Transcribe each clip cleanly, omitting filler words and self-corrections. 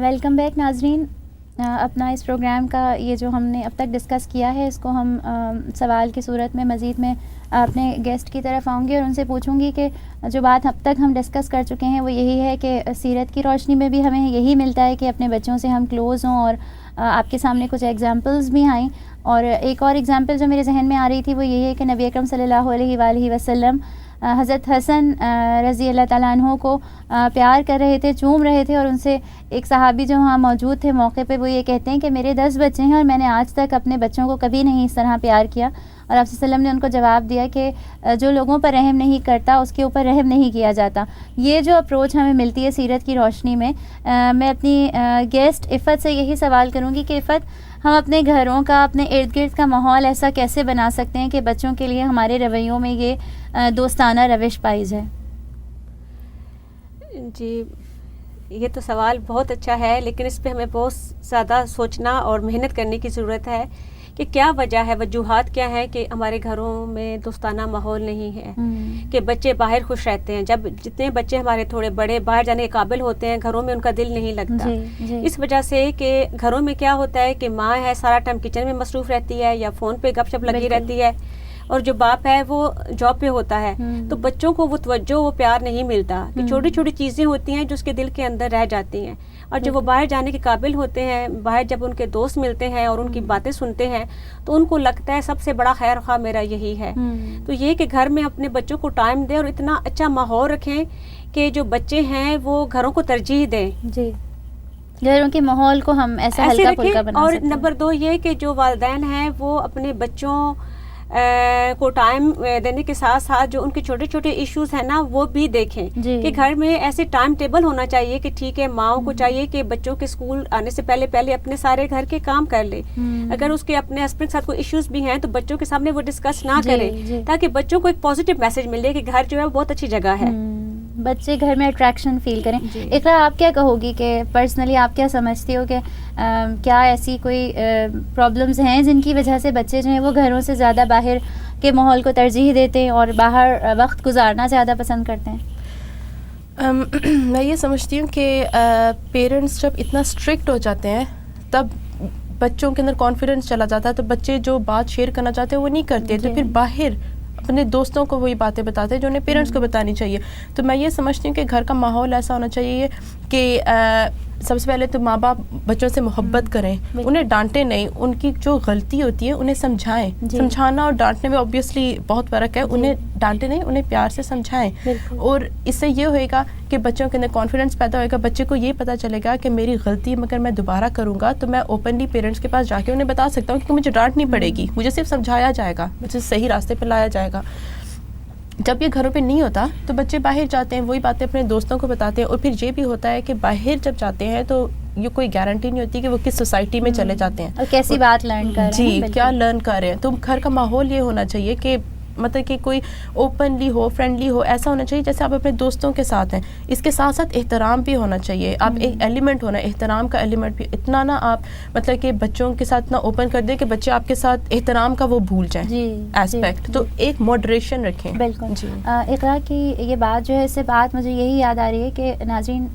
Welcome back ناظرین. اپنا اس programme کا یہ جو ہم نے اب تک ڈسکس کیا ہے اس کو ہم سوال کی صورت میں مزید میں اپنے گیسٹ کی طرف آؤں گی اور ان سے پوچھوں گی کہ جو بات اب تک ہم ڈسکس کر چکے ہیں وہ یہی ہے کہ سیرت کی روشنی میں بھی ہمیں یہی ملتا ہے کہ اپنے بچوں سے ہم کلوز ہوں. اور آپ کے سامنے کچھ ایگزامپلز بھی آئیں, اور ایک اور ایگزامپل جو میرے ذہن میں آ رہی تھی وہ یہی ہے کہ نبی اکرم صلی اللہ علیہ وآلہ وسلم حضرت حسن رضی اللہ تعالیٰ عنہ کو پیار کر رہے تھے, چوم رہے تھے, اور ان سے ایک صحابی جو وہاں موجود تھے موقع پہ وہ یہ کہتے ہیں کہ میرے 10 بچے ہیں اور میں نے آج تک اپنے بچوں کو کبھی نہیں اس طرح پیار کیا. اور آپ صلی اللہ علیہ وسلم نے ان کو جواب دیا کہ جو لوگوں پر رحم نہیں کرتا اس کے اوپر رحم نہیں کیا جاتا. یہ جو اپروچ ہمیں ملتی ہے سیرت کی روشنی میں, میں اپنی گیسٹ عفت سے یہی سوال کروں گی کہ عفت, ہم اپنے گھروں کا, اپنے ارد گرد کا ماحول ایسا کیسے بنا سکتے ہیں کہ بچوں کے لیے ہمارے رویوں میں یہ دوستانہ روش پائی جائے؟ جی, یہ تو سوال بہت اچھا ہے, لیکن اس پہ ہمیں بہت زیادہ سوچنا اور محنت کرنے کی ضرورت ہے کہ کیا وجہ ہے, وجوہات کیا ہیں کہ ہمارے گھروں میں دوستانہ ماحول نہیں ہے, کہ بچے باہر خوش رہتے ہیں. جب جتنے بچے ہمارے تھوڑے بڑے باہر جانے کے قابل ہوتے ہیں, گھروں میں ان کا دل نہیں لگتا. اس وجہ سے کہ گھروں میں کیا ہوتا ہے کہ ماں ہے سارا ٹائم کچن میں مصروف رہتی ہے یا فون پہ گپ شپ لگی رہتی ہے, اور جو باپ ہے وہ جاب پہ ہوتا ہے, تو بچوں کو وہ توجہ, وہ پیار نہیں ملتا. کہ چھوٹی چھوٹی چیزیں ہوتی ہیں جو اس کے دل کے اندر رہ جاتی ہیں, اور جب وہ باہر جانے کے قابل ہوتے ہیں, باہر جب ان کے دوست ملتے ہیں اور ان کی باتیں سنتے ہیں, تو ان کو لگتا ہے سب سے بڑا خیر خواہ میرا یہی ہے. تو یہ کہ گھر میں اپنے بچوں کو ٹائم دیں اور اتنا اچھا ماحول رکھیں کہ جو بچے ہیں وہ گھروں کو ترجیح دیں. جی, گھروں کے ماحول کو ہم ایسا ہلکا پھلکا بنا اور سکتے ہیں. نمبر 2 یہ کہ جو والدین ہیں وہ اپنے بچوں کو ٹائم دینے کے ساتھ ساتھ جو ان کے چھوٹے چھوٹے ایشوز ہیں نا وہ بھی دیکھیں. کہ گھر میں ایسے ٹائم ٹیبل ہونا چاہیے کہ ٹھیک ہے, ماؤں کو چاہیے کہ بچوں کے اسکول آنے سے پہلے اپنے سارے گھر کے کام کر لے. اگر اس کے اپنے ہسبینڈ کے ساتھ کوئی ایشوز بھی ہیں تو بچوں کے سامنے وہ ڈسکس نہ کریں, تاکہ بچوں کو ایک پازیٹیو میسج ملے کہ گھر جو ہے وہ بہت اچھی جگہ ہے, بچے گھر میں اٹریکشن فیل کریں. اقرا, آپ کیا کہو گی کہ پرسنلی آپ کیا سمجھتی ہو کہ کیا ایسی کوئی پرابلمز ہیں جن کی وجہ سے بچے جو ہیں وہ گھروں سے زیادہ باہر کے ماحول کو ترجیح دیتے ہیں اور باہر وقت گزارنا زیادہ پسند کرتے ہیں؟ میں یہ سمجھتی ہوں کہ پیرنٹس جب اتنا اسٹرکٹ ہو جاتے ہیں تب بچوں کے اندر کانفیڈنس چلا جاتا ہے, تو بچے جو بات شیئر کرنا چاہتے ہیں وہ نہیں کرتے, تو پھر باہر اپنے دوستوں کو وہی باتیں بتاتے ہیں جو انہیں پیرنٹس کو بتانی چاہیے. تو میں یہ سمجھتی ہوں کہ گھر کا ماحول ایسا ہونا چاہیے کہ سب سے پہلے تو ماں باپ بچوں سے محبت کریں, انہیں ڈانٹیں نہیں, ان کی جو غلطی ہوتی ہے انہیں سمجھائیں. سمجھانا اور ڈانٹنے میں اوبیسلی بہت فرق ہے, انہیں ڈانٹیں نہیں, انہیں پیار سے سمجھائیں. اور اس سے یہ ہوئے گا کہ بچوں کے اندر کانفیڈنس پیدا ہوئے گا, بچے کو یہ پتہ چلے گا کہ میری غلطی اگر میں دوبارہ کروں گا تو میں اوپنلی پیرنٹس کے پاس جا کے انہیں بتا سکتا ہوں کہ مجھے ڈانٹ نہیں پڑے گی, مجھے صرف سمجھایا جائے گا, مجھے صحیح راستے پہ لایا جائے گا. جب یہ گھروں پہ نہیں ہوتا تو بچے باہر جاتے ہیں, وہی باتیں اپنے دوستوں کو بتاتے ہیں, اور پھر یہ بھی ہوتا ہے کہ باہر جب جاتے ہیں تو یہ کوئی گارنٹی نہیں ہوتی کہ وہ کس سوسائٹی میں چلے جاتے ہیں اور کیسی بات لرن کر رہے ہیں. جی, کیا لرن کر رہے ہیں. تو گھر کا ماحول یہ ہونا چاہیے کہ مطلب کہ کوئی اوپنلی ہو, فرینڈلی ہو, ایسا ہونا چاہیے جیسے آپ اپنے دوستوں کے ساتھ ہیں. اس کے ساتھ ساتھ احترام بھی ہونا چاہیے. آپ ایک ایلیمنٹ ہونا, احترام کا ایلیمنٹ بھی. اتنا نہ آپ مطلب کہ بچوں کے ساتھ اتنا اوپن کر دیں کہ بچے آپ کے ساتھ احترام کا وہ بھول جائیں ایسپیکٹ. تو ایک ماڈریشن رکھیں. بالکل. اقرا کی یہ بات جو ہے, اس سے بات مجھے یہی یاد آ رہی ہے کہ ناظرین,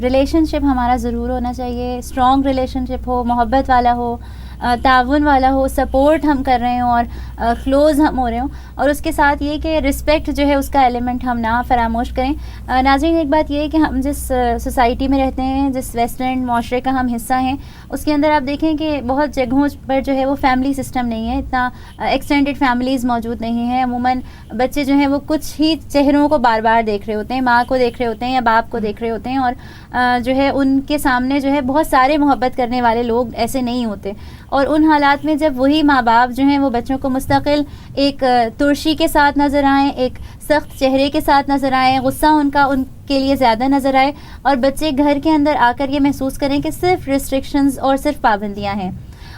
ریلیشن شپ ہمارا ضرور ہونا چاہیے, اسٹرانگ ریلیشن شپ ہو, محبت والا ہو, تعاون والا ہو, سپورٹ ہم کر رہے ہوں اور کلوز ہم ہو رہے ہوں, اور اس کے ساتھ یہ کہ رسپیکٹ جو ہے اس کا ایلیمنٹ ہم نہ فراموش کریں. ناظرین, ایک بات یہ ہے کہ ہم جس سوسائٹی میں رہتے ہیں, جس ویسٹرن معاشرے کا ہم حصہ ہیں, اس کے اندر آپ دیکھیں کہ بہت جگہوں پر جو ہے وہ فیملی سسٹم نہیں ہے, اتنا ایکسٹینڈیڈ فیملیز موجود نہیں ہیں. عموماً بچے جو ہیں وہ کچھ ہی چہروں کو بار بار دیکھ رہے ہوتے ہیں, ماں کو دیکھ رہے ہوتے ہیں یا باپ کو دیکھ رہے ہوتے ہیں, اور جو ہے ان کے سامنے جو ہے بہت سارے محبت کرنے والے لوگ ایسے نہیں ہوتے. اور ان حالات میں جب وہی ماں باپ جو ہیں وہ بچوں کو مستقل ایک ترشی کے ساتھ نظر آئیں, ایک سخت چہرے کے ساتھ نظر آئیں, غصہ ان کا ان کے لیے زیادہ نظر آئے, اور بچے گھر کے اندر آ کر یہ محسوس کریں کہ صرف ریسٹرکشنز اور صرف پابندیاں ہیں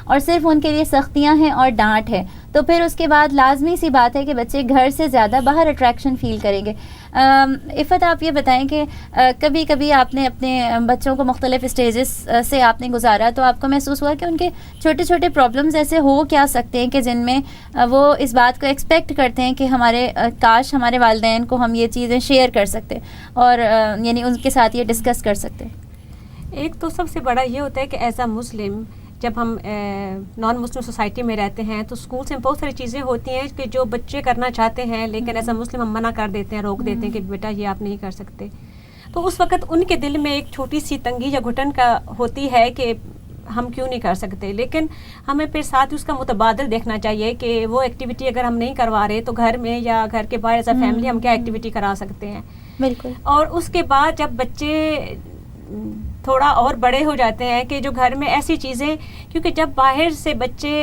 اور صرف ان کے لیے سختیاں ہیں اور ڈانٹ ہے, تو پھر اس کے بعد لازمی سی بات ہے کہ بچے گھر سے زیادہ باہر اٹریکشن فیل کریں گے. عفت, آپ یہ بتائیں کہ کبھی کبھی آپ نے اپنے بچوں کو مختلف اسٹیجز سے آپ نے گزارا, تو آپ کو محسوس ہوا کہ ان کے چھوٹے چھوٹے پرابلمز ایسے ہو کیا سکتے ہیں کہ جن میں وہ اس بات کو ایکسپیکٹ کرتے ہیں کہ ہمارے کاش ہمارے والدین کو ہم یہ چیزیں شیئر کر سکتے اور یعنی ان کے ساتھ یہ ڈسکس کر سکتے. ایک تو سب سے بڑا یہ ہوتا ہے کہ ایز اے مسلم جب ہم نان مسلم سوسائٹی میں رہتے ہیں تو اسکول سے بہت ساری چیزیں ہوتی ہیں کہ جو بچے کرنا چاہتے ہیں لیکن ایز اے مسلم ہم منع کر دیتے ہیں, روک دیتے ہیں کہ بیٹا یہ آپ نہیں کر سکتے. تو اس وقت ان کے دل میں ایک چھوٹی سی تنگی یا گھٹن کا ہوتی ہے کہ ہم کیوں نہیں کر سکتے, لیکن ہمیں پھر ساتھ اس کا متبادل دیکھنا چاہیے کہ وہ ایکٹیویٹی اگر ہم نہیں کروا رہے تو گھر میں یا گھر کے باہر ایز اے فیملی ہم کیا ایکٹیویٹی کرا سکتے ہیں. بالکل. اور اس کے بعد جب بچے تھوڑا اور بڑے ہو جاتے ہیں کہ جو گھر میں ایسی چیزیں, کیونکہ جب باہر سے بچے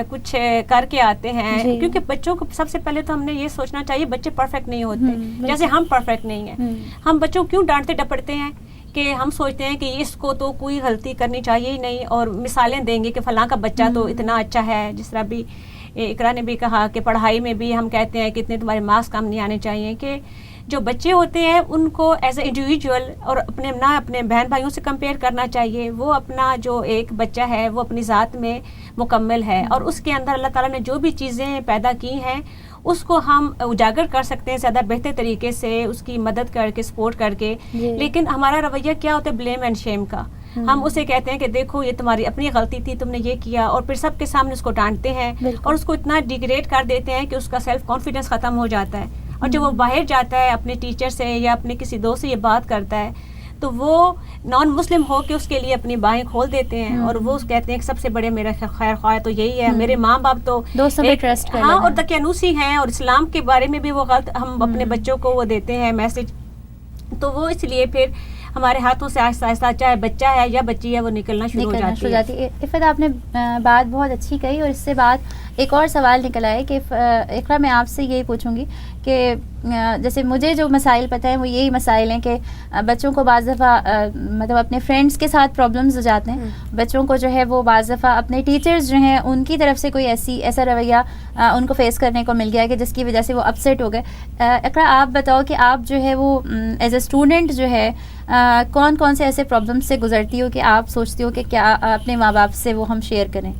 کچھ کر کے آتے ہیں, کیونکہ بچوں کو سب سے پہلے تو ہم نے یہ سوچنا چاہیے بچے پرفیکٹ نہیں ہوتے, جیسے ہم پرفیکٹ نہیں ہیں. ہم بچوں کیوں ڈانٹتے ڈپٹتے ہیں کہ ہم سوچتے ہیں کہ اس کو تو کوئی غلطی کرنی چاہیے ہی نہیں, اور مثالیں دیں گے کہ فلاں کا بچہ تو اتنا اچھا ہے. جس طرح بھی اقرا نے بھی کہا کہ پڑھائی میں بھی ہم کہتے ہیں کہ اتنے تمہارے مارکس کم نہیں آنے چاہیے, کہ جو بچے ہوتے ہیں ان کو ایز اے انڈیویجول اور اپنے بہن بھائیوں سے کمپیئر کرنا چاہیے. وہ اپنا جو ایک بچہ ہے وہ اپنی ذات میں مکمل ہے, اور اس کے اندر اللہ تعالیٰ نے جو بھی چیزیں پیدا کی ہیں اس کو ہم اجاگر کر سکتے ہیں زیادہ بہتر طریقے سے, اس کی مدد کر کے, سپورٹ کر کے. لیکن ہمارا رویہ کیا ہوتا ہے بلیم اینڈ شیم کا. ہم اسے کہتے ہیں کہ دیکھو یہ تمہاری اپنی غلطی تھی, تم نے یہ کیا, اور پھر سب کے سامنے اس کو ڈانٹتے ہیں اور اس کو اتنا ڈیگریڈ کر دیتے ہیں کہ اس کا سیلف کانفیڈنس ختم ہو جاتا ہے. اور جب وہ باہر جاتا ہے اپنے ٹیچر سے یا اپنے کسی دوست سے یہ بات کرتا ہے تو وہ نان مسلم ہو کے اس کے لیے اپنی باہیں کھول دیتے ہیں, اور وہ کہتے ہیں کہ سب سے بڑے میرے خیر خواہ تو یہی ہے, میرے ماں باپ تو ہاں اور دقیانوسی ہیں, اور اسلام کے بارے میں بھی وہ غلط ہم اپنے بچوں کو وہ دیتے ہیں میسج. تو وہ اس لیے پھر ہمارے ہاتھوں سے آہستہ آہستہ چاہے بچہ ہے یا بچی ہے وہ نکلنا شروع ہو جاتی ہے. عفت آپ نے بات بہت اچھی کہی, اور اس سے بات ایک اور سوال نکل آئے کہ اقرا میں آپ سے یہی پوچھوں گی کہ جیسے مجھے جو مسائل پتہ ہیں وہ یہی مسائل ہیں کہ بچوں کو بعض دفعہ مطلب اپنے فرینڈس کے ساتھ پرابلمز ہو جاتے ہیں, بچوں کو جو ہے وہ بعض دفعہ اپنے ٹیچرز جو ہیں ان کی طرف سے کوئی ایسا رویہ ان کو فیس کرنے کو مل گیا کہ جس کی وجہ سے وہ اپسیٹ ہو گئے. اقرا آپ بتاؤ کہ آپ جو ہے وہ ایز اے اسٹوڈنٹ جو ہے کون کون سے ایسے پرابلم سے گزرتی ہو کہ آپ سوچتی ہو کہ کیا اپنے ماں باپ سے وہ ہم شیئر کریں؟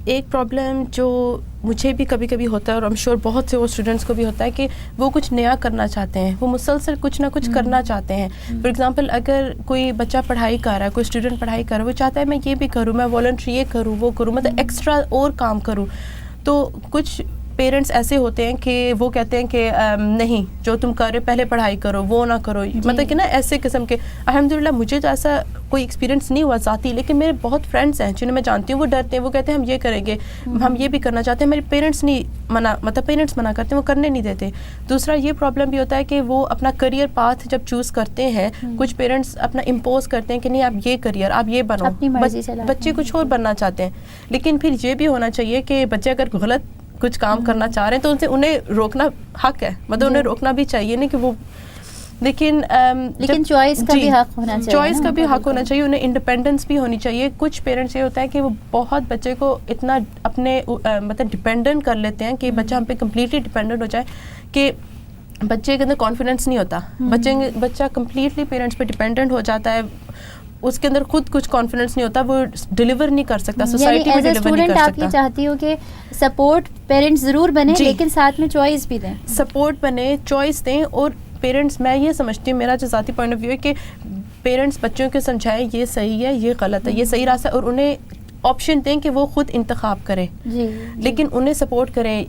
ایک پرابلم جو مجھے بھی کبھی کبھی ہوتا ہے اور I'm sure بہت سے وہ اسٹوڈنٹس کو بھی ہوتا ہے کہ وہ کچھ نیا کرنا چاہتے ہیں, وہ مسلسل کچھ نہ کچھ کرنا چاہتے ہیں. فار ایگزامپل اگر کوئی بچہ پڑھائی کر رہا ہے, کوئی اسٹوڈنٹ پڑھائی کر رہا ہے, وہ چاہتا ہے میں یہ بھی کروں, میں والنٹری یہ کروں وہ کروں, مطلب ایکسٹرا اور کام کروں. تو کچھ پیرنٹس ایسے ہوتے ہیں کہ وہ کہتے ہیں کہ نہیں جو تم کر رہے پہلے پڑھائی کرو, وہ نہ کرو, مطلب کہ نا ایسے قسم کے. الحمدللہ مجھے تو ایسا کوئی ایکسپیرینس نہیں ہوا ذاتی, لیکن میرے بہت فرینڈس ہیں جنہیں میں جانتی ہوں وہ ڈرتے ہیں, وہ کہتے ہیں ہم یہ کریں گے, ہم یہ بھی کرنا چاہتے ہیں, میرے پیرنٹس نہیں پیرنٹس منع کرتے ہیں, وہ کرنے نہیں دیتے. دوسرا یہ پرابلم بھی ہوتا ہے کہ وہ اپنا کریئر پاتھ جب چوز کرتے ہیں, کچھ پیرنٹس اپنا امپوز کرتے ہیں کہ نہیں آپ یہ کریئر آپ یہ بنو, بچے کچھ اور بننا چاہتے ہیں. لیکن پھر یہ بھی ہونا چاہیے کہ بچے اگر غلط کچھ کام کرنا چاہ رہے ہیں تو انہیں روکنا حق ہے, مطلب انہیں روکنا بھی چاہیے نہیں کہ وہ, لیکن چوائس کا بھی حق ہونا چاہیے, چوائس کا بھی حق ہونا چاہیے, انہیں انڈیپینڈنس بھی ہونی چاہیے. کچھ پیرنٹس یہ ہوتا ہے کہ وہ بہت بچے کو اتنا اپنے مطلب ڈپینڈنٹ کر لیتے ہیں کہ بچہ ہم پہ کمپلیٹلی ڈپینڈنٹ ہو جائے کہ بچے کے اندر کانفیڈنس نہیں ہوتا, بچہ کمپلیٹلی پیرنٹس پہ ڈپینڈنٹ ہو جاتا ہے, اس کے اندر خود کچھ کانفیڈنس نہیں ہوتا, وہ ڈیلیور نہیں کر سکتا, سوسائٹی میں ڈیلیور نہیں کر سکتا. آپ یہ چاہتی ہو کہ سپورٹ پیرنٹس ضرور بنے لیکن ساتھ میں چوائس بھی دیں, سپورٹ بنے, چوائس دیں. اور پیرنٹس, میں یہ سمجھتی ہوں, میرا جو ذاتی پوائنٹ آف ویو ہے کہ پیرنٹس بچوں کو سمجھائیں یہ صحیح ہے یہ غلط ہے, یہ صحیح راستہ, اور انہیں آپشن دیں کہ وہ خود انتخاب کریں. لیکن انہیں سپورٹ کریں,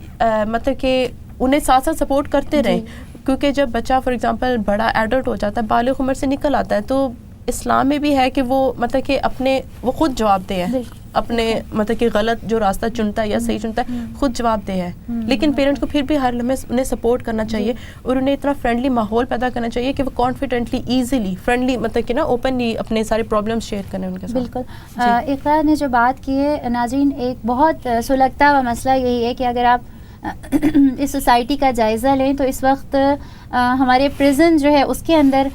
مطلب کہ انہیں ساتھ ساتھ سپورٹ کرتے رہیں, کیونکہ جب بچہ فار ایگزامپل بڑا ایڈلٹ ہو جاتا ہے, بالغ عمر سے نکل آتا ہے, تو اسلام میں بھی ہے کہ وہ مطلب کہ اپنے وہ خود جواب دہ ہے, اپنے مطلب کہ غلط جو راستہ چنتا ہے یا صحیح چنتا ہے خود جواب دہ ہے. لیکن پیرنٹس کو پھر بھی ہر لمحے انہیں سپورٹ کرنا چاہیے, اور انہیں اتنا فرینڈلی ماحول پیدا کرنا چاہیے کہ وہ کانفیڈنٹلی ایزیلی فرینڈلی مطلب کہ نا اوپنلی اپنے سارے پرابلمس شیئر کریں ان کے ساتھ. بالکل. اقرا نے جو بات کی ہے ناظرین, ایک بہت سلگتا ہوا مسئلہ یہی ہے کہ اگر آپ اس سوسائٹی کا جائزہ لیں تو اس وقت ہمارے پریزن جو ہے اس کے اندر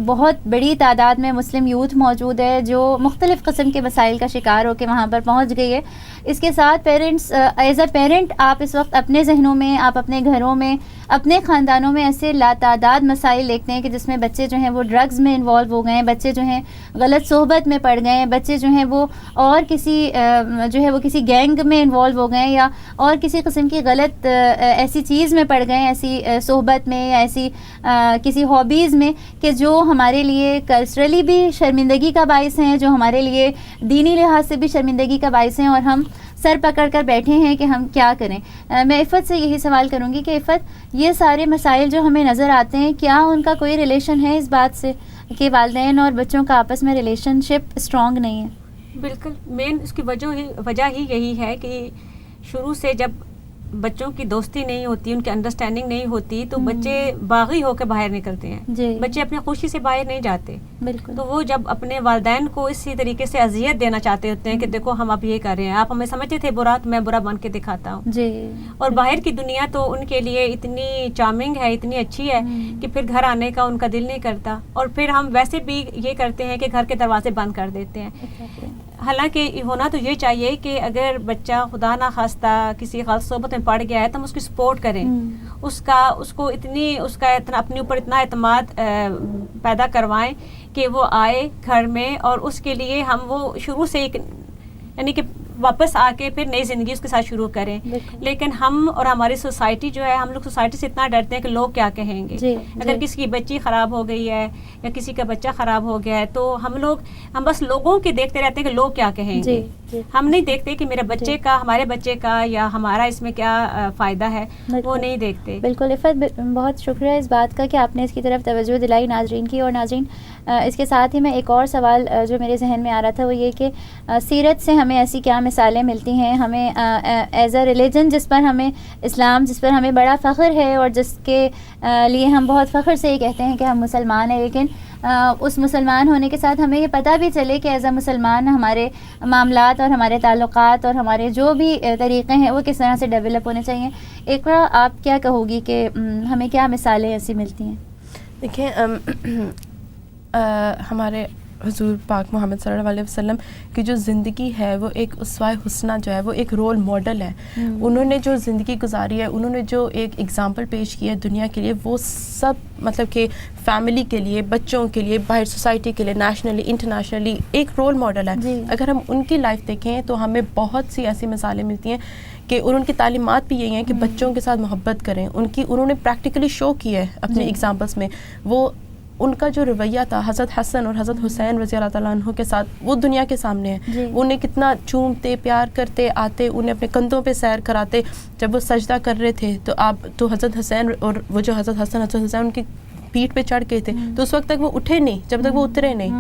بہت بڑی تعداد میں مسلم یوتھ موجود ہے جو مختلف قسم کے مسائل کا شکار ہو کے وہاں پر پہنچ گئی ہے. اس کے ساتھ پیرنٹس, ایز اے پیرنٹ آپ اس وقت اپنے ذہنوں میں, آپ اپنے گھروں میں اپنے خاندانوں میں ایسے لاتعداد مسائل دیکھتے ہیں کہ جس میں بچے جو ہیں وہ ڈرگز میں انوالو ہو گئے ہیں, بچے جو ہیں غلط صحبت میں پڑ گئے ہیں, بچے جو ہیں وہ اور کسی جو ہے وہ کسی گینگ میں انوالو ہو گئے ہیں یا اور کسی قسم کی غلط ایسی چیز میں پڑ گئے ہیں, ایسی صحبت میں یا ایسی کسی ہابیز میں کہ جو ہمارے لیے کلچرلی بھی شرمندگی کا باعث ہیں, جو ہمارے لیے دینی لحاظ سے بھی شرمندگی کا باعث ہیں, اور ہم سر پکڑ کر بیٹھے ہیں کہ ہم کیا کریں. میں عفت سے یہی سوال کروں گی کہ عفت, یہ سارے مسائل جو ہمیں نظر آتے ہیں کیا ان کا کوئی ریلیشن ہے اس بات سے کہ والدین اور بچوں کا آپس میں ریلیشن شپ اسٹرانگ نہیں ہے؟ بالکل, مین اس کی وجہ ہی یہی ہے کہ شروع سے جب بچوں کی دوستی نہیں ہوتی, ان کی انڈرسٹینڈنگ نہیں ہوتی, تو بچے باغی ہو کے باہر نکلتے ہیں. جی. بچے اپنی خوشی سے باہر نہیں جاتے. بالکل. تو وہ جب اپنے والدین کو اسی طریقے سے اذیت دینا چاہتے ہوتے ہیں کہ دیکھو ہم اب یہ کر رہے ہیں, آپ ہمیں سمجھتے تھے برا, تو میں برا بن کے دکھاتا ہوں. جی. اور باہر کی دنیا تو ان کے لیے اتنی چارمنگ ہے, اتنی اچھی ہے کہ پھر گھر آنے کا ان کا دل نہیں کرتا, اور پھر ہم ویسے بھی یہ کرتے ہیں کہ گھر کے دروازے بند کر دیتے ہیں. حالانکہ ہونا تو یہ چاہیے کہ اگر بچہ خدا نہ خواستہ کسی غلط صحبت میں پڑ گیا ہے تو ہم اس کی سپورٹ کریں, اس کا اپنے اوپر اتنا اعتماد پیدا کروائیں کہ وہ آئے گھر میں, اور اس کے لیے ہم وہ شروع سے یعنی کہ واپس آ کے پھر نئی زندگی اس کے ساتھ شروع کریں. لیکن ہم اور ہماری سوسائٹی جو ہے, ہم لوگ سوسائٹی سے اتنا ڈرتے ہیں کہ لوگ کیا کہیں گے. اگر کسی کی بچی خراب ہو گئی ہے یا کسی کا بچہ خراب ہو گیا ہے تو ہم بس لوگوں کے دیکھتے رہتے ہیں کہ لوگ کیا کہیں گے. ہم نہیں دیکھتے کہ میرے بچے کا, ہمارے بچے کا یا ہمارا اس میں کیا فائدہ ہے, وہ نہیں دیکھتے. بالکل عفت, بہت شکریہ اس بات کا کہ آپ نے اس کی طرف توجہ دلائی ناظرین کی. اور ناظرین, اس کے ساتھ ہی میں ایک اور سوال جو میرے ذہن میں آ رہا تھا وہ یہ کہ سیرت سے ہمیں ایسی کیا مثالیں ملتی ہیں, ہمیں ایز اے ریلیجن جس پر ہمیں اسلام, جس پر ہمیں بڑا فخر ہے اور جس کے لیے ہم بہت فخر سے یہ کہتے ہیں کہ ہم مسلمان ہیں, لیکن اس مسلمان ہونے کے ساتھ ہمیں یہ پتہ بھی چلے کہ ایز اے مسلمان ہمارے معاملات اور ہمارے تعلقات اور ہمارے جو بھی طریقے ہیں وہ کس طرح سے ڈیولپ ہونے چاہیے. اقرا, آپ کیا کہو گی کہ ہمیں کیا مثالیں ایسی ملتی ہیں؟ دیکھیں, ہمارے حضور پاک محمد صلی اللہ علیہ وسلم کی جو زندگی ہے وہ ایک اسوہ حسنہ جو ہے وہ ایک رول ماڈل ہے. انہوں نے جو زندگی گزاری ہے, انہوں نے جو ایک ایگزامپل پیش کی ہے دنیا کے لیے, وہ سب مطلب کہ فیملی کے لیے, بچوں کے لیے, باہر سوسائٹی کے لیے, نیشنلی انٹرنیشنلی ایک رول ماڈل ہے. اگر ہم ان کی لائف دیکھیں تو ہمیں بہت سی ایسی مثالیں ملتی ہیں کہ ان کی تعلیمات بھی یہی ہیں کہ بچوں کے ساتھ محبت کریں. انہوں نے پریکٹیکلی شو کیا ہے اپنے ایگزامپلس میں. وہ ان کا جو رویہ تھا حضرت حسن اور حضرت حسین رضی اللہ تعالیٰ عنہ کے ساتھ, وہ دنیا کے سامنے ہے. انہیں کتنا چومتے, پیار کرتے, آتے, انہیں اپنے کندھوں پہ سیر کراتے. جب وہ سجدہ کر رہے تھے تو حضرت حسین اور وہ جو حضرت حسین ان کی پیٹھ پہ چڑھ گئے تھے, تو اس وقت تک وہ اٹھے نہیں جب تک وہ اترے نہیں.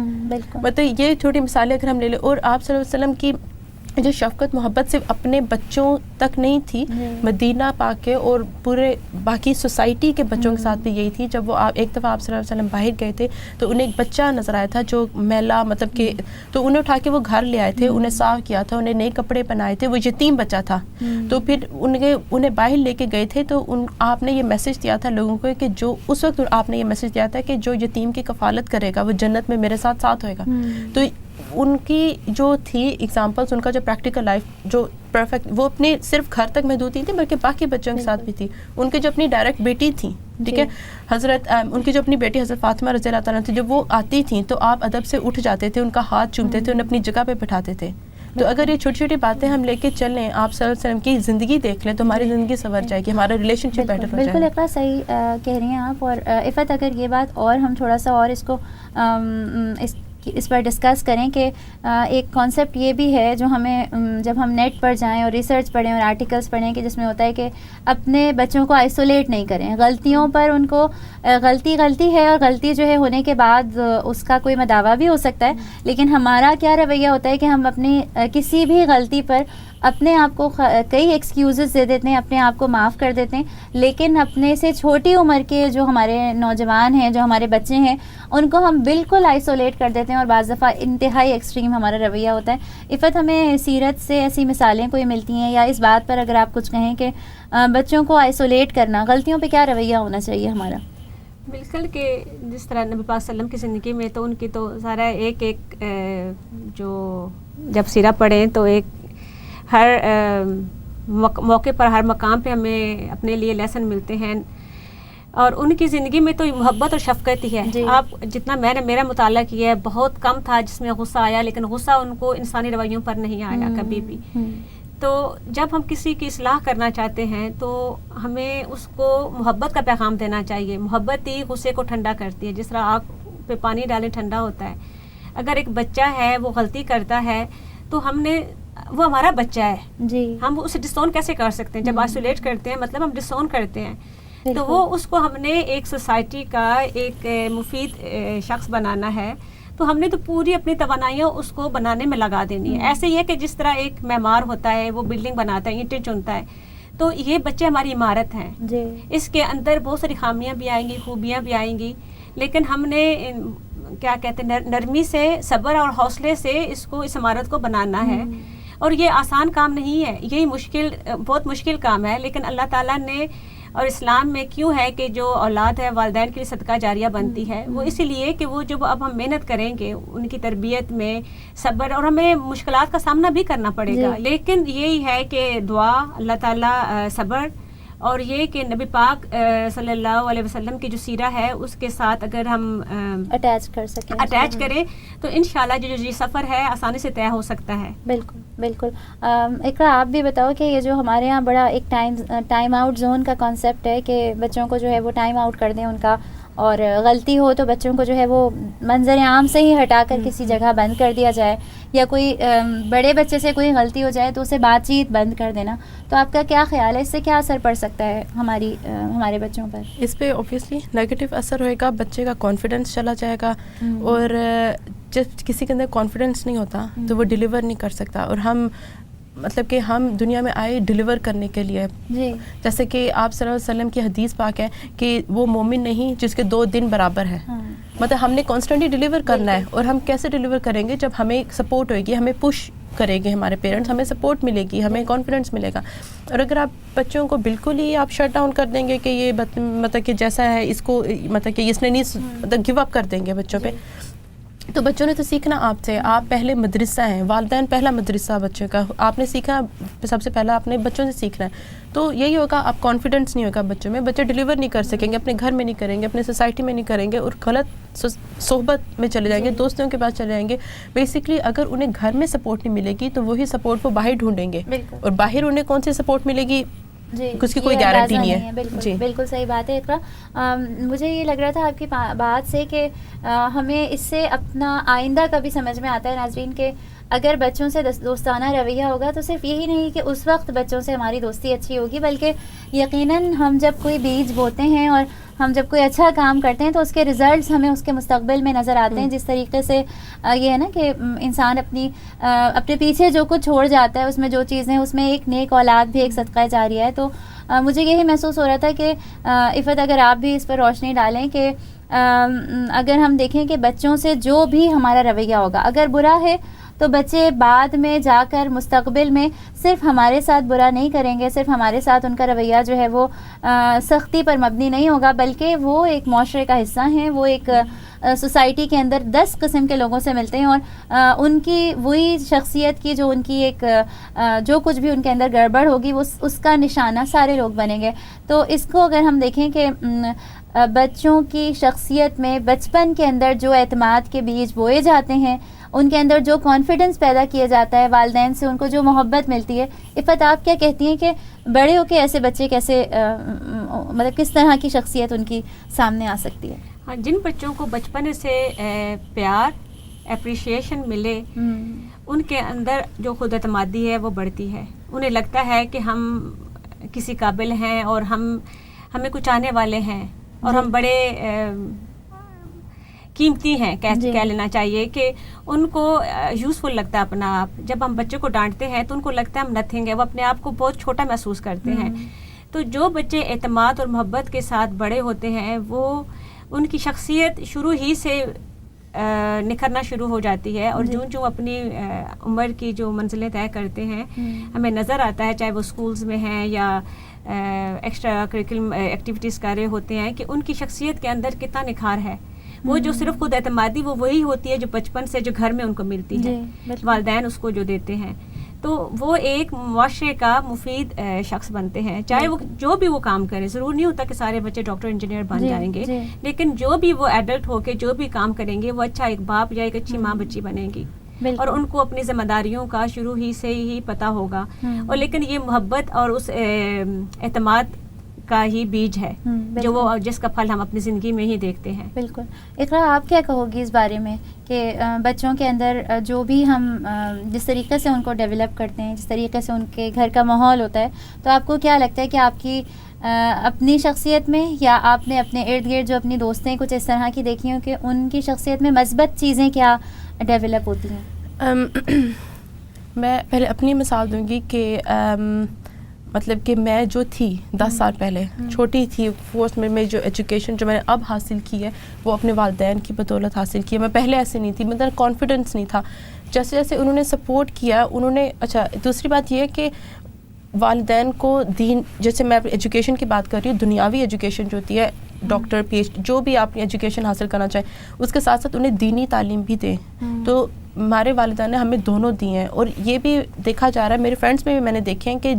مطلب یہ چھوٹی مثالیں اگر ہم لے لیں. اور آپ صلی اللہ علیہ وسلم کی جو شفقت محبت صرف اپنے بچوں تک نہیں تھی, مدینہ پاک کے اور پورے باقی سوسائٹی کے بچوں کے ساتھ بھی یہی تھی. جب وہ ایک دفعہ آپ صلی اللہ علیہ وسلم باہر گئے تھے تو انہیں ایک بچہ نظر آیا تھا جو میلا, مطلب کہ تو انہیں اٹھا کے وہ گھر لے آئے تھے, انہیں صاف کیا تھا, انہیں نئے کپڑے پہنائے تھے. وہ یتیم بچہ تھا, تو پھر انہیں باہر لے کے گئے تھے. تو آپ نے یہ میسج دیا تھا لوگوں کو کہ جو اس وقت آپ نے یہ میسج دیا تھا کہ جو یتیم کی کفالت کرے گا وہ جنت میں میرے ساتھ ہوئے گا. تو ان کی جو تھی ایگزامپلس, ان کا جو پریکٹیکل لائف جو پرفیکٹ, وہ اپنے صرف گھر تک محدود نہیں تھی بلکہ باقی بچوں کے ساتھ بھی تھی. ان کی جو اپنی ڈائریکٹ بیٹی تھی, ٹھیک ہے, ان کی جو اپنی بیٹی حضرت فاطمہ رضی اللہ تعالیٰ تھی, جب وہ آتی تھیں تو آپ ادب سے اٹھ جاتے تھے, ان کا ہاتھ چومتے تھے, انہیں اپنی جگہ پہ بٹھاتے تھے. تو اگر یہ چھوٹی چھوٹی باتیں ہم لے کے چلیں, آپ صلی اللہ علیہ وسلم کی زندگی دیکھ لیں, تو ہماری زندگی سنور جائے گی, ہمارا ریلیشن شپ بیٹر ہو جائے گا. بالکل اقرا, صحیح کہہ رہی ہیں آپ. اور عفت, اگر یہ بات اور ہم تھوڑا سا اور اس کو اس پر ڈسکس کریں کہ ایک کانسیپٹ یہ بھی ہے جو ہمیں جب ہم نیٹ پر جائیں اور ریسرچ پڑھیں اور آرٹیکلس پڑھیں کہ جس میں ہوتا ہے کہ اپنے بچوں کو آئسولیٹ نہیں کریں, غلطیوں پر ان کو غلطی ہے, اور غلطی جو ہے ہونے کے بعد اس کا کوئی مداوع بھی ہو سکتا ہے, لیکن ہمارا کیا رویہ ہوتا ہے کہ ہم اپنی کسی بھی غلطی پر اپنے آپ کو کئی ایکسکیوزز دے دیتے ہیں, اپنے آپ کو معاف کر دیتے ہیں, لیکن اپنے سے چھوٹی عمر کے جو ہمارے نوجوان ہیں, جو ہمارے بچے ہیں, ان کو ہم بالکل آئسولیٹ کر دیتے ہیں, اور بعض دفعہ انتہائی ایکسٹریم ہمارا رویہ ہوتا ہے. عفت, ہمیں سیرت سے ایسی مثالیں کوئی ملتی ہیں, یا اس بات پر اگر آپ کچھ کہیں کہ بچوں کو آئسولیٹ کرنا, غلطیوں پہ کیا رویہ ہونا چاہیے ہمارا؟ بالکل, کہ جس طرح نبی پاک صلی اللہ علیہ وسلم کی زندگی میں تو ان کی تو سارا ایک جو جب سیرہ پڑھیں تو ایک ہر موقع پر, ہر مقام پہ ہمیں اپنے لیے لیسن ملتے ہیں اور ان کی زندگی میں تو محبت اور شفقت ہی ہے. جی. آپ جتنا میں نے میرا مطالعہ کیا ہے بہت کم تھا جس میں غصہ آیا, لیکن غصہ ان کو انسانی رویوں پر نہیں آیا کبھی بھی. تو جب ہم کسی کی اصلاح کرنا چاہتے ہیں تو ہمیں اس کو محبت کا پیغام دینا چاہیے. محبت ہی غصے کو ٹھنڈا کرتی ہے, جس طرح آگ پہ پانی ڈالیں ٹھنڈا ہوتا ہے. اگر ایک بچہ ہے وہ غلطی کرتا ہے تو ہم نے, وہ ہمارا بچہ ہے جی, ہم اسے ڈسون کیسے کر سکتے ہیں؟ جب آئسولیٹ کرتے ہیں مطلب ہم ڈسون کرتے ہیں. تو وہ اس کو ہم نے ایک سوسائٹی کا ایک مفید شخص بنانا ہے, تو ہم نے تو پوری اپنی توانائیاں اس کو بنانے میں لگا دینی ہے. ایسے ہی ہے کہ جس طرح ایک معمار ہوتا ہے, وہ بلڈنگ بناتا ہے, اینٹیں چنتا ہے, تو یہ بچے ہماری عمارت ہیں جی. اس کے اندر بہت ساری خامیاں بھی آئیں گی, خوبیاں بھی آئیں گی, لیکن ہم نے کیا کہتے ہیں نرمی سے, صبر اور حوصلے سے اس کو, اس عمارت کو بنانا ہے. اور یہ آسان کام نہیں ہے, یہی مشکل, بہت مشکل کام ہے. لیکن اللہ تعالیٰ نے اور اسلام میں کیوں ہے کہ جو اولاد ہے والدین کے لیے صدقہ جاریہ بنتی ہے, وہ اسی لیے کہ وہ جب اب ہم محنت کریں گے ان کی تربیت میں, صبر, اور ہمیں مشکلات کا سامنا بھی کرنا پڑے گا, لیکن یہی ہے کہ دعا, اللہ تعالیٰ, صبر, اور یہ کہ نبی پاک صلی اللہ علیہ وسلم کی جو سیرہ ہے اس کے ساتھ اگر ہم اٹیچ کر سکیں, اٹیچ کریں, تو انشاءاللہ جو یہ سفر ہے آسانی سے طے ہو سکتا ہے. بالکل بالکل. اقرا آپ بھی بتاؤ کہ یہ جو ہمارے یہاں بڑا ایک ٹائم آؤٹ زون کا کانسیپٹ ہے کہ بچوں کو جو ہے وہ ٹائم آؤٹ کر دیں ان کا, اور غلطی ہو تو بچوں کو جو ہے وہ منظر عام سے ہی ہٹا کر کسی جگہ بند کر دیا جائے, یا کوئی بڑے بچے سے کوئی غلطی ہو جائے تو اسے بات چیت بند کر دینا. تو آپ کا کیا خیال ہے, اس سے کیا اثر پڑ سکتا ہے ہمارے بچوں پر؟ اس پہ اوبیسلی نیگیٹو اثر ہوئے گا, بچے کا کانفیڈنس چلا جائے گا, اور جب کسی کے اندر کانفیڈنس نہیں ہوتا تو وہ ڈیلیور نہیں کر سکتا. اور ہم مطلب کہ ہم دنیا میں آئے ڈیلیور کرنے کے لیے جی. جیسے کہ آپ صلی اللہ علیہ وسلم کی حدیث پاک ہے کہ وہ مومن نہیں جس کے 2 دن برابر ہے. مطلب ہم نے کانسٹنٹلی ڈیلیور کرنا ہے. اور ہم کیسے ڈیلیور کریں گے؟ جب ہمیں سپورٹ ہوئے گی, ہمیں پش کرے گے ہمارے پیرنٹس, ہمیں سپورٹ ملے گی, ہمیں کانفیڈنس ملے گا. اور اگر آپ بچوں کو بالکل ہی آپ شٹ ڈاؤن کر دیں گے کہ یہ مطلب کہ جیسا ہے اس کو, مطلب کہ اس نے نہیں, مطلب گیو اپ کر دیں گے بچوں پہ, تو بچوں نے تو سیکھنا آپ سے. آپ پہلے مدرسہ ہیں, والدین پہلا مدرسہ بچوں کا, آپ نے سیکھنا سب سے پہلا اپنے بچوں سے سیکھنا ہے. تو یہی ہوگا, آپ کانفیڈنس نہیں ہوگا بچوں میں, بچے ڈیلیور نہیں کر سکیں گے, اپنے گھر میں نہیں کریں گے, اپنے سوسائٹی میں نہیں کریں گے, اور غلط صحبت میں چلے جائیں گے, دوستوں کے پاس چلے جائیں گے. بیسکلی اگر انہیں گھر میں سپورٹ نہیں ملے گی تو وہی سپورٹ وہ باہر ڈھونڈیں گے, اور باہر انہیں کون سی سپورٹ ملے گی جی, اس کی کوئی گارنٹی نہیں ہے. بالکل جی. بالکل صحیح بات ہے اقرا. مجھے یہ لگ رہا تھا آپ کی بات سے کہ ہمیں اس سے اپنا آئندہ کا بھی سمجھ میں آتا ہے ناظرین, کہ اگر بچوں سے دوستانہ رویہ ہوگا تو صرف یہی نہیں کہ اس وقت بچوں سے ہماری دوستی اچھی ہوگی, بلکہ یقیناً ہم جب کوئی بیج بوتے ہیں اور ہم جب کوئی اچھا کام کرتے ہیں تو اس کے ریزلٹس ہمیں اس کے مستقبل میں نظر آتے ہیں. جس طریقے سے یہ ہے نا کہ انسان اپنے پیچھے جو کچھ چھوڑ جاتا ہے, اس میں جو چیزیں, اس میں ایک نیک اولاد بھی ایک صدقہ جاریہ ہے. تو مجھے یہی محسوس ہو رہا تھا کہ عفت اگر آپ بھی اس پر روشنی ڈالیں کہ اگر ہم دیکھیں کہ بچوں سے جو بھی ہمارا رویہ ہوگا اگر برا ہے تو بچے بعد میں جا کر مستقبل میں صرف ہمارے ساتھ برا نہیں کریں گے, صرف ہمارے ساتھ ان کا رویہ جو ہے وہ سختی پر مبنی نہیں ہوگا, بلکہ وہ ایک معاشرے کا حصہ ہیں, وہ ایک سوسائٹی کے اندر 10 قسم کے لوگوں سے ملتے ہیں, اور ان کی وہی شخصیت کی جو ان کی ایک جو کچھ بھی ان کے اندر گڑبڑ ہوگی وہ اس کا نشانہ سارے لوگ بنیں گے. تو اس کو اگر ہم دیکھیں کہ بچوں کی شخصیت میں بچپن کے اندر جو اعتماد کے بیج بوئے جاتے ہیں, ان کے اندر جو کانفیڈنس پیدا کیا جاتا ہے, والدین سے ان کو جو محبت ملتی ہے, عفت آپ کیا کہتی ہیں کہ بڑے ہو کے ایسے بچے کیسے مطلب کس طرح کی شخصیت ان کی سامنے آ سکتی ہے؟ ہاں, جن بچوں کو بچپن سے پیار, اپریشیشن ملے, ان کے اندر جو خود اعتمادی ہے وہ بڑھتی ہے. انہیں لگتا ہے کہ ہم کسی قابل ہیں اور ہمیں کچھ آنے والے ہیں, اور ہم بڑے قیمتی ہیں کہہ لینا چاہیے, کہ ان کو یوزفل لگتا ہے اپنا آپ. جب ہم بچے کو ڈانٹتے ہیں تو ان کو لگتا ہے ہم نتھنگ ہے, وہ اپنے آپ کو بہت چھوٹا محسوس کرتے ہیں. تو جو بچے اعتماد اور محبت کے ساتھ بڑے ہوتے ہیں وہ ان کی شخصیت شروع ہی سے نکھرنا شروع ہو جاتی ہے, اور جو اپنی عمر کی جو منزلیں طے کرتے ہیں ہمیں نظر آتا ہے, چاہے وہ اسکولز میں ہیں یا ایکسٹرا کریکولم ایکٹیویٹیز کر رہے ہوتے ہیں, کہ ان کی شخصیت کے اندر کتنا نکھار ہے. وہ جو صرف خود اعتمادی وہ وہی ہوتی ہے جو بچپن سے جو گھر میں ان کو ملتی ہے, والدین اس کو جو دیتے ہیں. تو وہ ایک معاشرے کا مفید شخص بنتے ہیں. چاہے وہ جو بھی وہ کام کرے, ضرور نہیں ہوتا کہ سارے بچے ڈاکٹر انجینئر بن جائیں گے, لیکن جو بھی وہ ایڈلٹ ہو کے جو بھی کام کریں گے وہ اچھا ایک باپ یا ایک اچھی ماں بچی بنے گی, اور ان کو اپنی ذمہ داریوں کا شروع ہی سے ہی پتہ ہوگا. اور لیکن یہ محبت اور اس اعتماد کا ہی بیج ہے جو وہ جس کا پھل ہم اپنی زندگی میں ہی دیکھتے ہیں. بالکل. اقرا, آپ کیا کہو گی اس بارے میں کہ بچوں کے اندر جو بھی ہم جس طریقے سے ان کو ڈیولپ کرتے ہیں, جس طریقے سے ان کے گھر کا ماحول ہوتا ہے, تو آپ کو کیا لگتا ہے کہ آپ کی اپنی شخصیت میں یا آپ نے اپنے ارد گرد جو اپنی دوستیں کچھ اس طرح کی دیکھی ہوں کہ ان کی شخصیت میں مثبت چیزیں کیا ڈیولپ ہوتی ہیں؟ میں پہلے اپنی مثال دوں گی کہ مطلب کہ میں جو تھی 10 سال پہلے چھوٹی تھی, فورتھ میں جو ایجوکیشن جو میں نے اب حاصل کی ہے وہ اپنے والدین کی بدولت حاصل کی ہے. میں پہلے ایسے نہیں تھی, مطلب کانفیڈنس نہیں تھا. جیسے جیسے انہوں نے سپورٹ کیا انہوں نے, اچھا دوسری بات یہ ہے کہ والدین کو دین, جیسے میں ایجوکیشن کی بات کر رہی ہوں, دنیاوی ایجوکیشن جو ہوتی ہے ڈاکٹر پی ایچ جو بھی آپ ایجوکیشن حاصل کرنا چاہیں, اس کے ساتھ ساتھ انہیں دینی تعلیم بھی دیں. تو ہمارے والدین نے ہمیں دونوں دی ہیں, اور یہ بھی دیکھا جا رہا ہے, میرے فرینڈس میں بھی میں نے دیکھے ہیں کہ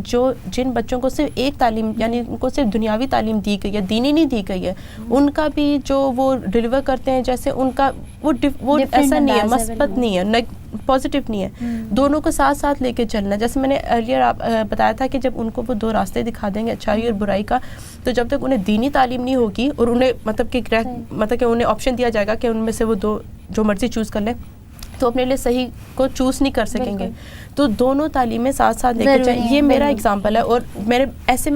جن بچوں کو صرف ایک تعلیم یعنی ان کو صرف دنیاوی تعلیم دی گئی ہے, دینی نہیں دی گئی ہے, ان کا بھی جو وہ ڈلیور کرتے ہیں جیسے ان کا وہ ایسا نہیں ہے, مثبت نہیں ہے, پازیٹیو نہیں ہے. دونوں کو ساتھ ساتھ لے کے چلنا ہے. جیسے میں نے ارلیئر آپ بتایا تھا کہ جب ان کو وہ 2 راستے دکھا دیں گے, اچھائی اور برائی کا, تو جب تک انہیں دینی تعلیم نہیں ہوگی اور انہیں مطلب کہ انہیں آپشن دیا جائے گا کہ ان میں سے وہ 2 جو مرضی چوز کر لیں, تو اپنے لیے صحیح کو چوز نہیں کر سکیں گے. تو دونوں تعلیمیں ساتھ ساتھ لے کے چلیں. یہ میرا ایگزامپل ہے, اور میں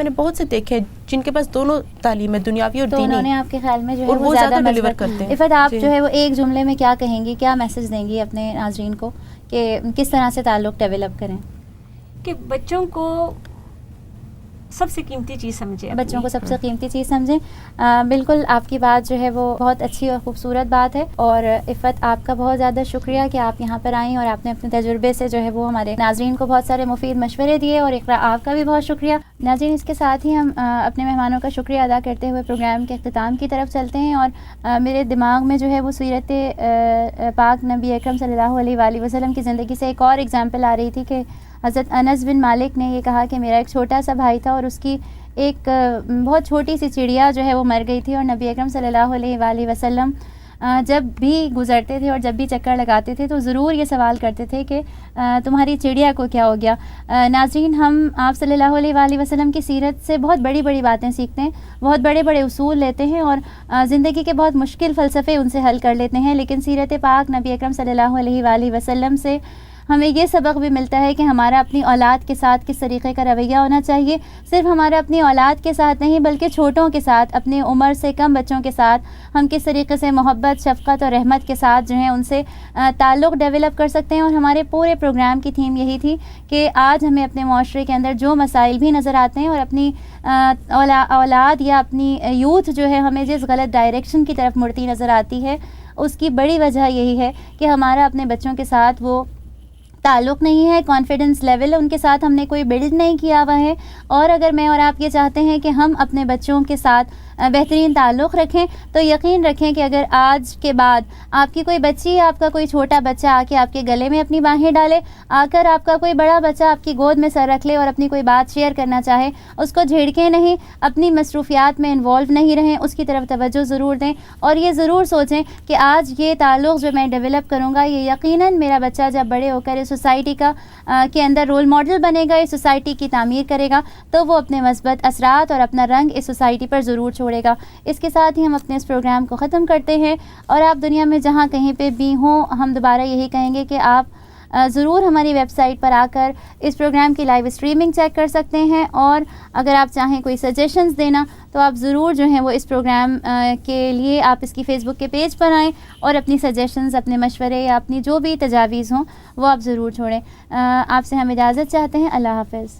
نے بہت سے دیکھے ہیں جن کے پاس دونوں تعلیم ہے, دنیاوی اور دینی, انہوں نے آپ کے خیال میں جو ہے وہ زیادہ ڈیلیور کرتے ہیں. عفت, آپ جو ہے وہ ایک جملے میں کیا کہیں گی, کیا میسج دیں گی اپنے ناظرین کو کہ کس طرح سے تعلق ڈیولپ کریں؟ کہ بچوں کو سب سے قیمتی چیز سمجھیں, بچوں کو سب سے قیمتی چیز سمجھیں. بالکل آپ کی بات جو ہے وہ بہت اچھی اور خوبصورت بات ہے. اور عفت, آپ کا بہت زیادہ شکریہ کہ آپ یہاں پر آئیں اور آپ نے اپنے تجربے سے جو ہے وہ ہمارے ناظرین کو بہت سارے مفید مشورے دیے. اور اقرا, آپ کا بھی بہت شکریہ. ناظرین, اس کے ساتھ ہی ہم اپنے مہمانوں کا شکریہ ادا کرتے ہوئے پروگرام کے اختتام کی طرف چلتے ہیں. اور میرے دماغ میں جو ہے وہ سیرت پاک نبی اکرم صلی اللہ علیہ وآلہ وسلم کی زندگی سے ایک اور ایگزامپل آ رہی تھی کہ حضرت انس بن مالک نے یہ کہا کہ میرا ایک چھوٹا سا بھائی تھا اور اس کی ایک بہت چھوٹی سی چڑیا جو ہے وہ مر گئی تھی, اور نبی اکرم صلی اللہ علیہ وآلہ وسلم جب بھی گزرتے تھے اور جب بھی چکر لگاتے تھے تو ضرور یہ سوال کرتے تھے کہ تمہاری چڑیا کو کیا ہو گیا. ناظرین, ہم آپ صلی اللہ علیہ وآلہ وسلم کی سیرت سے بہت بڑی بڑی باتیں سیکھتے ہیں, بہت بڑے بڑے اصول لیتے ہیں اور زندگی کے بہت مشکل فلسفے ان سے حل کر لیتے ہیں. لیکن سیرت پاک نبی اکرم صلی اللہ علیہ وآلہ وسلم سے ہمیں یہ سبق بھی ملتا ہے کہ ہمارا اپنی اولاد کے ساتھ کس طریقے کا رویہ ہونا چاہیے. صرف ہمارا اپنی اولاد کے ساتھ نہیں بلکہ چھوٹوں کے ساتھ, اپنی عمر سے کم بچوں کے ساتھ ہم کس طریقے سے محبت, شفقت اور رحمت کے ساتھ جو ہیں ان سے تعلق ڈیولپ کر سکتے ہیں. اور ہمارے پورے پروگرام کی تھیم یہی تھی کہ آج ہمیں اپنے معاشرے کے اندر جو مسائل بھی نظر آتے ہیں اور اپنی اولاد یا اپنی یوتھ جو ہے ہمیں جس غلط ڈائریکشن کی طرف مڑتی نظر آتی ہے, اس کی بڑی وجہ یہی ہے کہ ہمارا اپنے بچوں کے ساتھ وہ تعلق نہیں ہے, کانفیڈنس لیول ان کے ساتھ ہم نے کوئی بلڈ نہیں کیا ہوا ہے. اور اگر میں اور آپ یہ چاہتے ہیں کہ ہم اپنے بچوں کے ساتھ بہترین تعلق رکھیں تو یقین رکھیں کہ اگر آج کے بعد آپ کی کوئی بچی, آپ کا کوئی چھوٹا بچہ آ کے آپ کے گلے میں اپنی باہیں ڈالے, آ کر آپ کا کوئی بڑا بچہ آپ کی گود میں سر رکھ لے اور اپنی کوئی بات شیئر کرنا چاہے, اس کو جھڑکیں نہیں, اپنی مصروفیات میں انوالو نہیں رہیں, اس کی طرف توجہ ضرور دیں. اور یہ ضرور سوچیں کہ آج یہ تعلق جو میں ڈیولپ کروں گا یہ یقیناً میرا بچہ جب بڑے ہو کر اس سوسائٹی کا کے اندر رول ماڈل بنے گا, اس سوسائٹی کی تعمیر کرے گا, تو وہ اپنے مثبت اثرات اور اپنا رنگ اس سوسائٹی پر ضرور چھوڑے گا. اس کے ساتھ ہی ہم اپنے اس پروگرام کو ختم کرتے ہیں. اور آپ دنیا میں جہاں کہیں پہ بھی ہوں, ہم دوبارہ یہی کہیں گے کہ آپ ضرور ہماری ویب سائٹ پر آ کر اس پروگرام کی لائیو اسٹریمنگ چیک کر سکتے ہیں. اور اگر آپ چاہیں کوئی سجیشنز دینا تو آپ ضرور جو ہیں وہ اس پروگرام کے لیے آپ اس کی فیس بک کے پیج پر آئیں اور اپنی سجیشنز, اپنے مشورے یا اپنی جو بھی تجاویز ہوں وہ آپ ضرور چھوڑیں. آپ سے ہم اجازت چاہتے ہیں. اللہ حافظ.